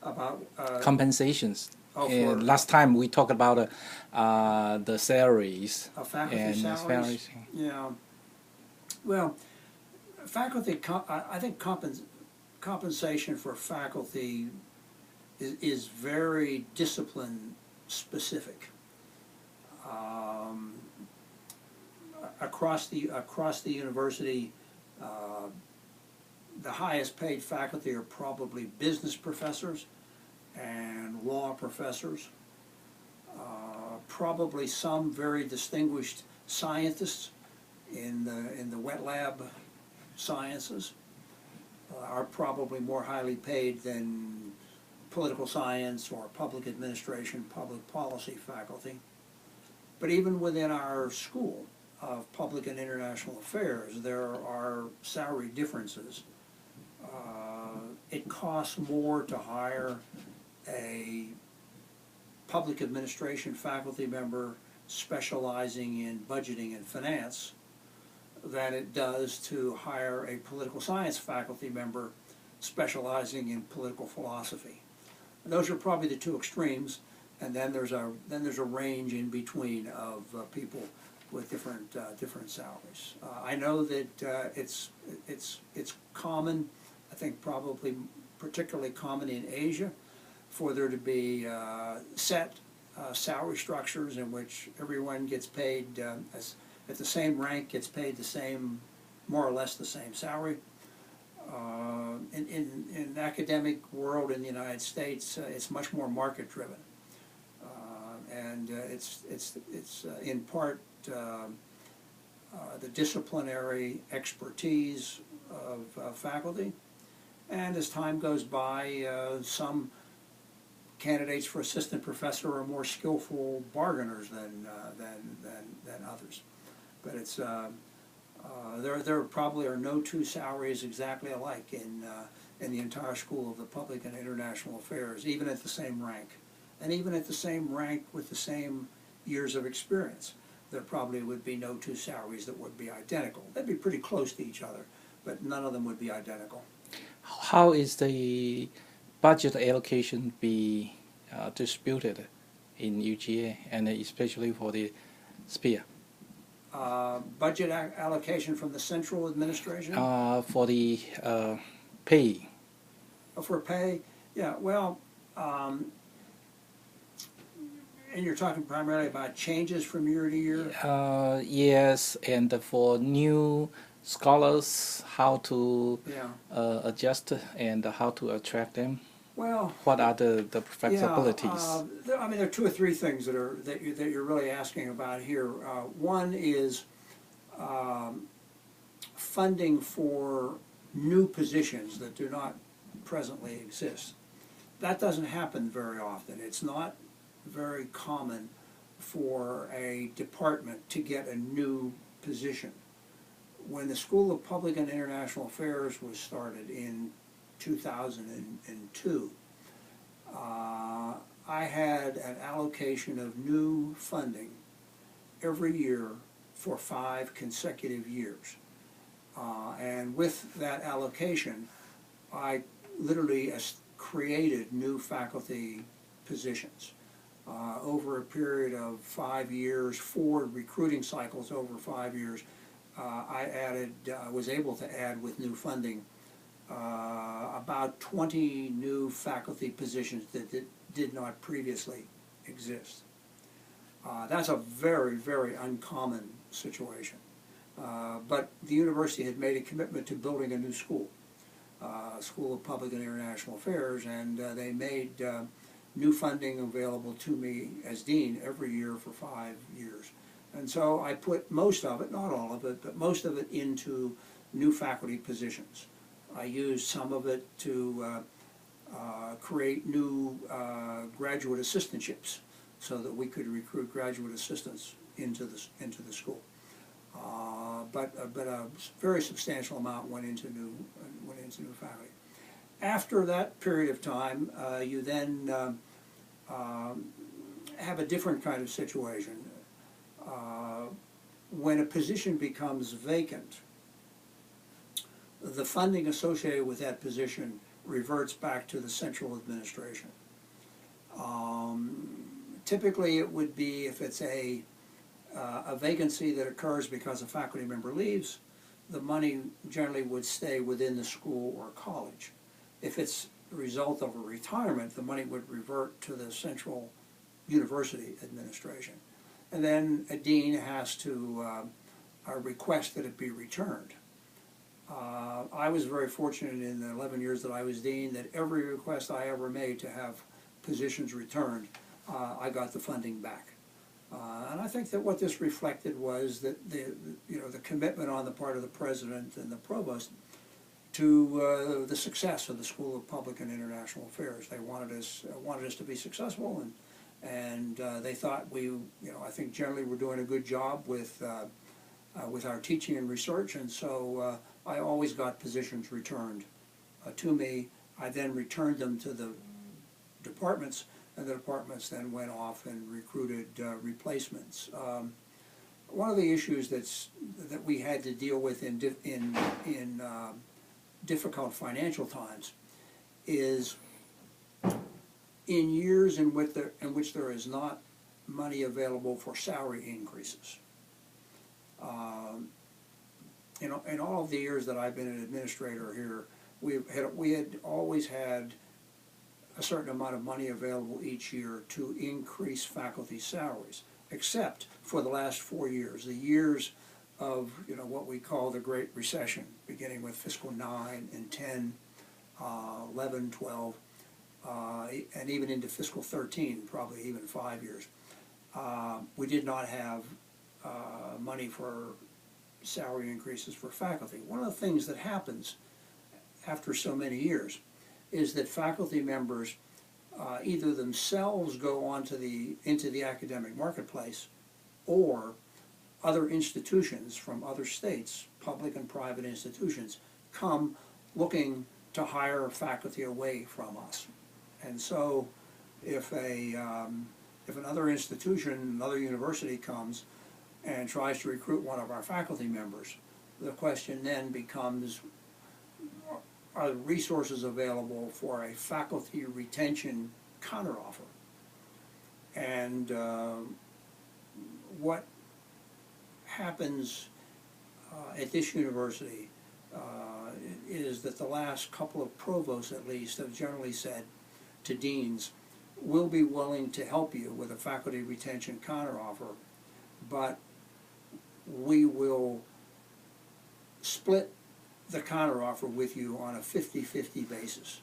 About compensations. for Last time we talked about the salaries faculty and salaries. Yeah. Well, faculty. I think compensation for faculty is very discipline specific. Across the university, the highest paid faculty are probably business professors and law professors. Probably some very distinguished scientists in the wet lab sciences are probably more highly paid than political science or public administration, public policy faculty. But even within our school of public and international affairs, there are salary differences. It costs more to hire a public administration faculty member specializing in budgeting and finance than it does to hire a political science faculty member specializing in political philosophy. And those are probably the two extremes, and then there's a range in between of people with different salaries. I know that it's common, I think probably particularly common in Asia, for there to be set salary structures in which everyone gets paid at the same rank, gets paid the same, more or less the same salary. In the academic world in the United States, it's much more market driven, and it's in part the disciplinary expertise of faculty, and as time goes by, some candidates for assistant professor are more skillful bargainers than others. But it's there probably are no two salaries exactly alike in the entire School of the Public and International Affairs, even at the same rank, and even at the same rank with the same years of experience. There probably would be no two salaries that would be identical. They'd be pretty close to each other, but none of them would be identical. How is the budget allocation be distributed in UGA, and especially for the SPEAR? Budget allocation from the central administration? For the pay. For pay? Yeah, well, and you're talking primarily about changes from year to year? Yes, and for new scholars, how to adjust and how to attract them. Well, what are the flexibilities? I mean, there are two or three things that you're really asking about here. One is funding for new positions that do not presently exist. That doesn't happen very often. It's not very common for a department to get a new position. When the School of Public and International Affairs was started in 2002, I had an allocation of new funding every year for 5 consecutive years. And with that allocation, I literally created new faculty positions. Over a period of 5 years, 4 recruiting cycles over 5 years, I was able to add with new funding about 20 new faculty positions that did not previously exist. That's a very, very uncommon situation. But the university had made a commitment to building a new school, School of Public and International Affairs, and they made new funding available to me as dean every year for 5 years. And so I put most of it, not all of it, but most of it into new faculty positions. I used some of it to create new graduate assistantships so that we could recruit graduate assistants into the school. But a very substantial amount went into new faculty. After that period of time, you then have a different kind of situation. When a position becomes vacant, the funding associated with that position reverts back to the central administration. Typically it would be if it's a vacancy that occurs because a faculty member leaves, the money generally would stay within the school or college. If it's the result of a retirement, the money would revert to the central university administration. And then a dean has to request that it be returned. I was very fortunate in the 11 years that I was dean that every request I ever made to have positions returned, I got the funding back. And I think that what this reflected was that the commitment on the part of the president and the provost to the success of the School of Public and International Affairs. They wanted us to be successful, and they thought I think generally we're doing a good job with our teaching and research, and so I always got positions returned to me. I then returned them to the departments, and the departments then went off and recruited replacements. One of the issues that we had to deal with in difficult financial times is in years in which there is not money available for salary increases. In all of the years that I've been an administrator here, we had always had a certain amount of money available each year to increase faculty salaries, except for the last 4 years, the years of what we call the Great Recession, beginning with fiscal 9 and 10, 11, 12, and even into fiscal 13, probably even 5 years. We did not have money for salary increases for faculty. One of the things that happens after so many years is that faculty members either themselves go on into the academic marketplace, or other institutions from other states, public and private institutions, come looking to hire faculty away from us. And so if another institution, another university comes and tries to recruit one of our faculty members, the question then becomes, are the resources available for a faculty retention counteroffer? And what happens at this university is that the last couple of provosts at least have generally said to deans, we'll be willing to help you with a faculty retention counteroffer, but we will split the counteroffer with you on a 50-50 basis,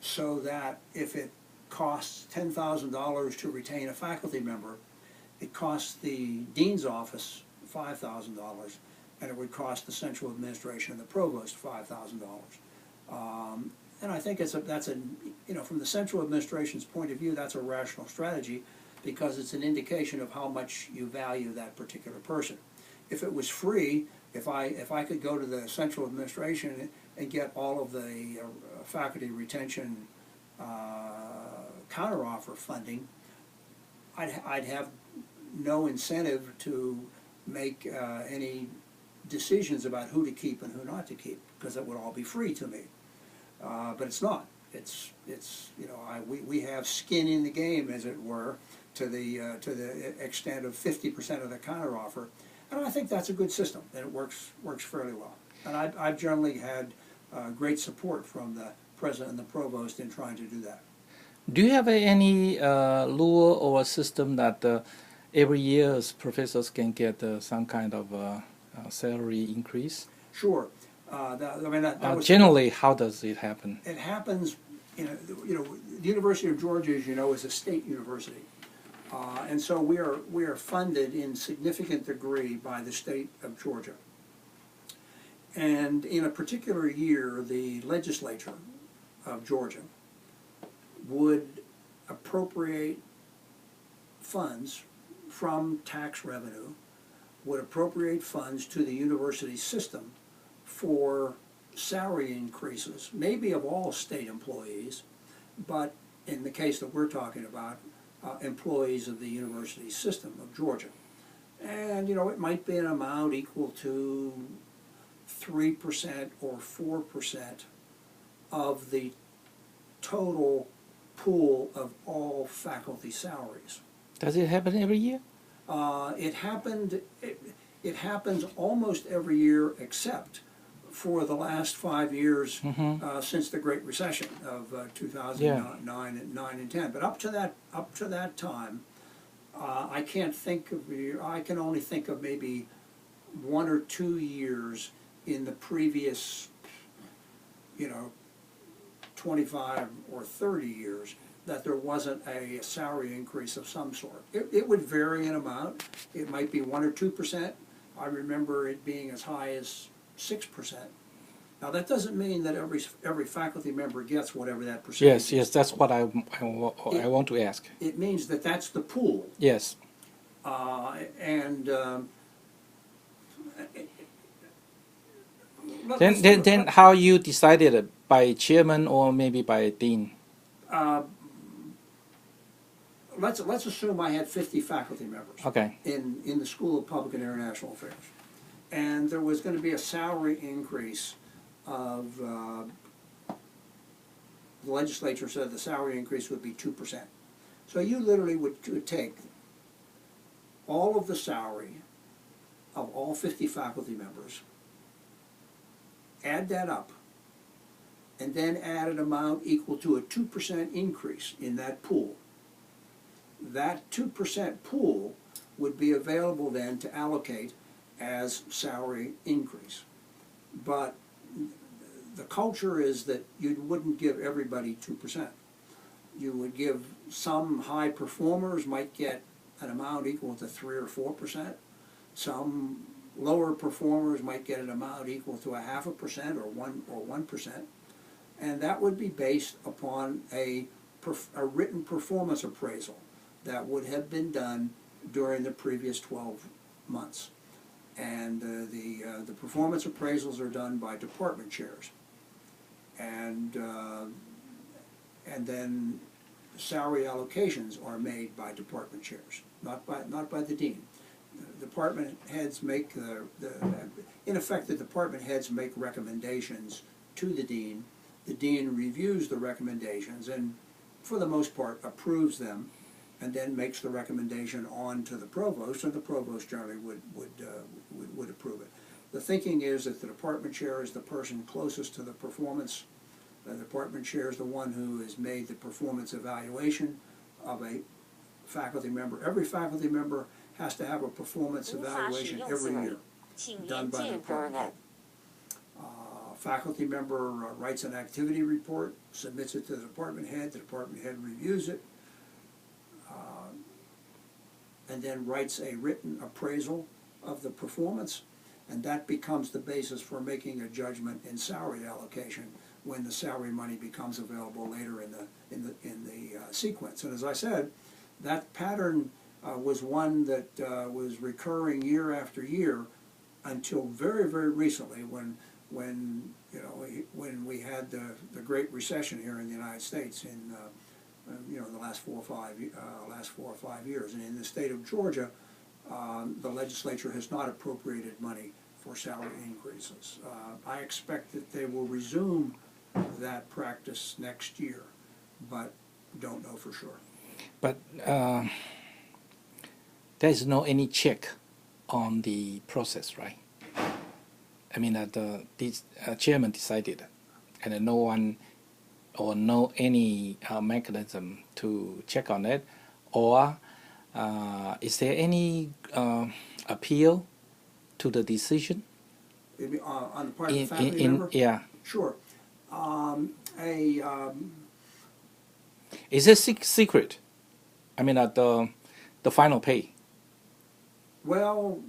so that if it costs $10,000 to retain a faculty member, it costs the dean's office $5,000, and it would cost the central administration and the provost $5,000. And I think from the central administration's point of view, that's a rational strategy, because it's an indication of how much you value that particular person. If it was free, if I could go to the central administration and get all of the faculty retention counteroffer funding, I'd have no incentive to make any decisions about who to keep and who not to keep, because it would all be free to me. But it's not. We have skin in the game, as it were, to the extent of 50% of the counteroffer, and I think that's a good system, and it works fairly well. And I've generally had great support from the president and the provost in trying to do that. Do you have any rule or system that every year professors can get some kind of salary increase? Sure. Generally, how does it happen? It happens, the University of Georgia, as you know, is a state university. And so we are funded in significant degree by the state of Georgia. And in a particular year, the legislature of Georgia would appropriate funds from tax revenue, would appropriate funds to the university system for salary increases, maybe of all state employees, but in the case that we're talking about, employees of the university system of Georgia. And it might be an amount equal to 3% or 4% of the total pool of all faculty salaries. Does it happen every year? It happens almost every year except for the last 5 years since the Great Recession of 2009 and 9 and 10. But up to that time, I can only think of maybe 1 or 2 years in the previous, 25 or 30 years that there wasn't a salary increase of some sort. It would vary in amount. It might be 1 or 2%. I remember it being as high as 6%. Now that doesn't mean that every faculty member gets whatever that percentage is. Yes, that's what I want to ask. It means that that's the pool. Yes. Then how you decided, by chairman or maybe by dean? Let's assume I had 50 faculty members. Okay. In the School of Public and International Affairs, and there was going to be a salary increase of the legislature said the salary increase would be 2%. So you literally would take all of the salary of all 50 faculty members, add that up, and then add an amount equal to a 2% increase in that pool. That 2% pool would be available then to allocate as salary increase. But the culture is that you wouldn't give everybody 2%. You would give some high performers might get an amount equal to 3 or 4%. Some lower performers might get an amount equal to 0.5% or 1%. And that would be based upon a written performance appraisal that would have been done during the previous 12 months. And the performance appraisals are done by department chairs. And then salary allocations are made by department chairs, not by the dean. The department heads make in effect the department heads make recommendations to the dean. The dean reviews the recommendations and for the most part approves them, and then makes the recommendation on to the provost, and the provost generally would approve it. The thinking is that the department chair is the person closest to the performance. The department chair is the one who has made the performance evaluation of a faculty member. Every faculty member has to have a performance evaluation every year done by the department head. Faculty member writes an activity report, submits it to the department head reviews it, and then writes a written appraisal of the performance, and that becomes the basis for making a judgment in salary allocation when the salary money becomes available later in the sequence. And as I said, that pattern was one that was recurring year after year until very, very recently when we had the Great Recession here in the United States in the last 4 or 5 years, and in the state of Georgia, the legislature has not appropriated money for salary increases. I expect that they will resume that practice next year, but don't know for sure. But there is no any check on the process, right? I mean, the chairman decided, and no one or no any mechanism to check on it, or is there any appeal to the decision? On the part of the faculty member? Yeah. Sure. Is it secret? I mean, the final pay. Well,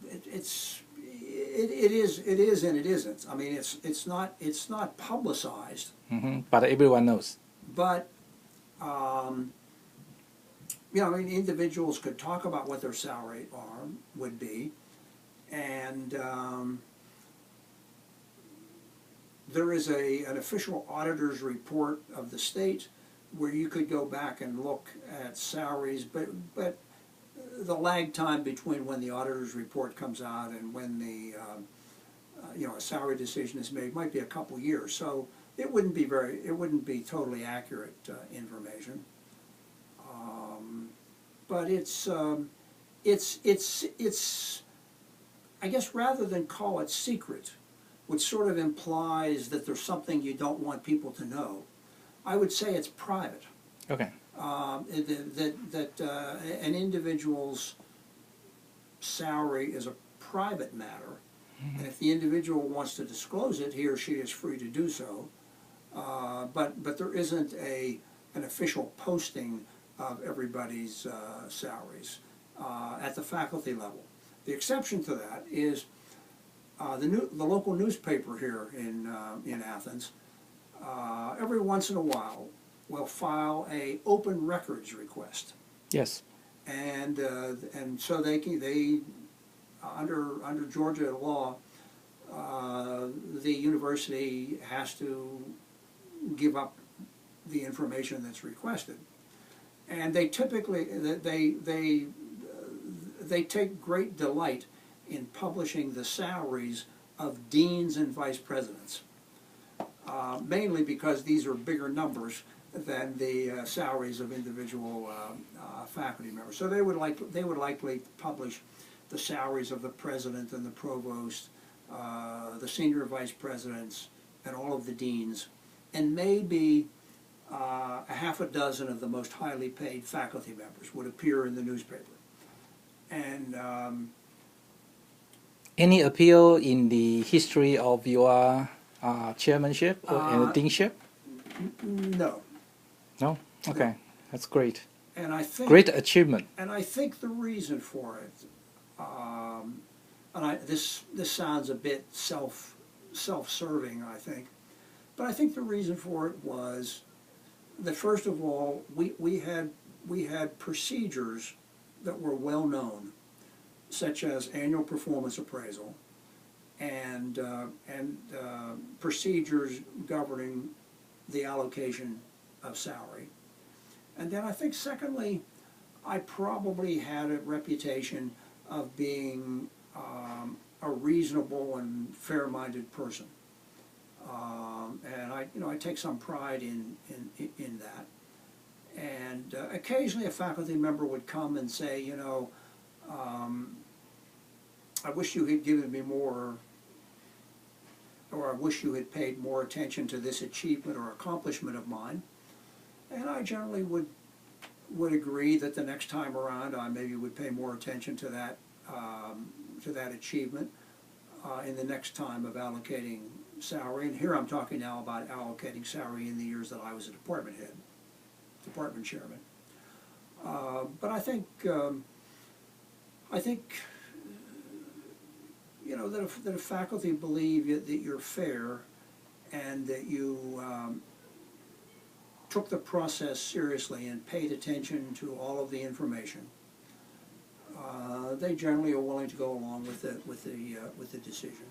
it is and it isn't. I mean, it's not publicized. But everyone knows. But I mean, individuals could talk about what their salary would be, and there is an official auditor's report of the state where you could go back and look at salaries, but the lag time between when the auditor's report comes out and when the a salary decision is made might be a couple years. So it wouldn't be totally accurate information. But it's I guess rather than call it secret, which sort of implies that there's something you don't want people to know, I would say it's private. Okay. An individual's salary is a private matter, and if the individual wants to disclose it, he or she is free to do so. But there isn't an official posting of everybody's salaries at the faculty level. The exception to that is the local newspaper here in Athens. Every once in a while will file a open records request. Yes. And so they under Georgia law, the university has to give up the information that's requested, and they typically they take great delight in publishing the salaries of deans and vice presidents, mainly because these are bigger numbers than the salaries of individual faculty members. So they would likely publish the salaries of the president and the provost, the senior vice presidents, and all of the deans, and maybe a half a dozen of the most highly paid faculty members would appear in the newspaper. And any appeal in the history of your chairmanship and deanship? No. No? Okay, that's great. And I think great achievement. And I think the reason for it, this sounds a bit self-serving, I think, but I think the reason for it was that first of all we had procedures that were well known, such as annual performance appraisal and procedures governing the allocation of salary. And then I think secondly, I probably had a reputation of being a reasonable and fair-minded person, and I take some pride in that. And occasionally a faculty member would come and say, I wish you had given me more, or I wish you had paid more attention to this achievement or accomplishment of mine. And I generally would agree that the next time around I maybe would pay more attention to that achievement in the next time of allocating salary. And here I'm talking now about allocating salary in the years that I was a department head, department chairman. But I think that if faculty believe that you're fair and that you took the process seriously and paid attention to all of the information, they generally are willing to go along with the decision.